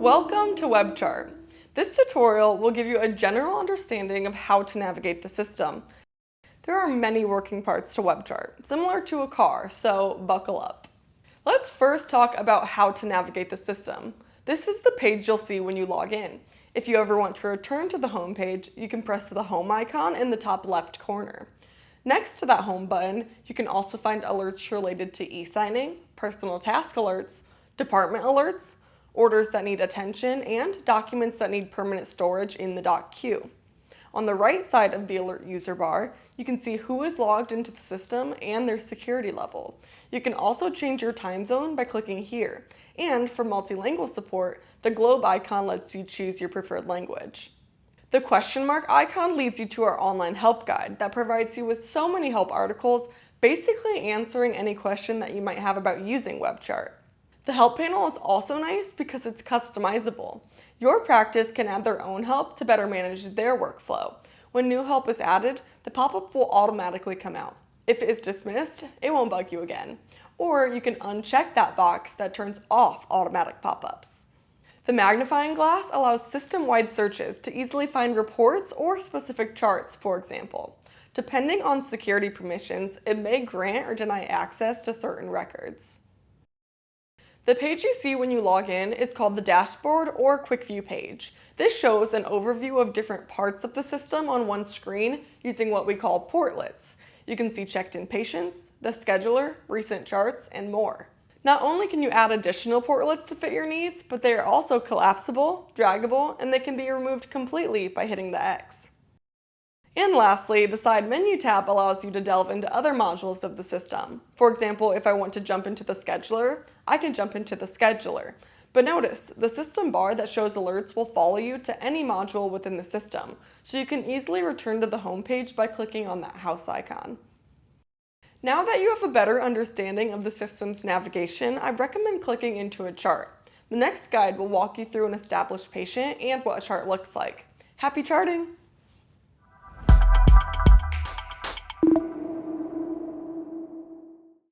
Welcome to WebChart. This tutorial will give you a general understanding of how to navigate the system. There are many working parts to WebChart, similar to a car, so buckle up. Let's first talk about how to navigate the system. This is the page you'll see when you log in. If you ever want to return to the home page, you can press the home icon in the top left corner. Next to that home button, you can also find alerts related to e-signing, personal task alerts, department alerts, orders that need attention, and documents that need permanent storage in the doc queue. On the right side of the alert user bar, you can see who is logged into the system and their security level. You can also change your time zone by clicking here. And for multilingual support, the globe icon lets you choose your preferred language. The question mark icon leads you to our online help guide that provides you with so many help articles, basically answering any question that you might have about using WebChart. The help panel is also nice because it's customizable. Your practice can add their own help to better manage their workflow. When new help is added, the pop-up will automatically come out. If it is dismissed, it won't bug you again. Or you can uncheck that box that turns off automatic pop-ups. The magnifying glass allows system-wide searches to easily find reports or specific charts, for example. Depending on security permissions, it may grant or deny access to certain records. The page you see when you log in is called the dashboard or quick view page. This shows an overview of different parts of the system on one screen using what we call portlets. You can see checked-in patients, the scheduler, recent charts, and more. Not only can you add additional portlets to fit your needs, but they are also collapsible, draggable, and they can be removed completely by hitting the X. And lastly, the side menu tab allows you to delve into other modules of the system. For example, if I want to jump into the scheduler, I can jump into the scheduler. But notice, the system bar that shows alerts will follow you to any module within the system, so you can easily return to the home page by clicking on that house icon. Now that you have a better understanding of the system's navigation, I recommend clicking into a chart. The next guide will walk you through an established patient and what a chart looks like. Happy charting!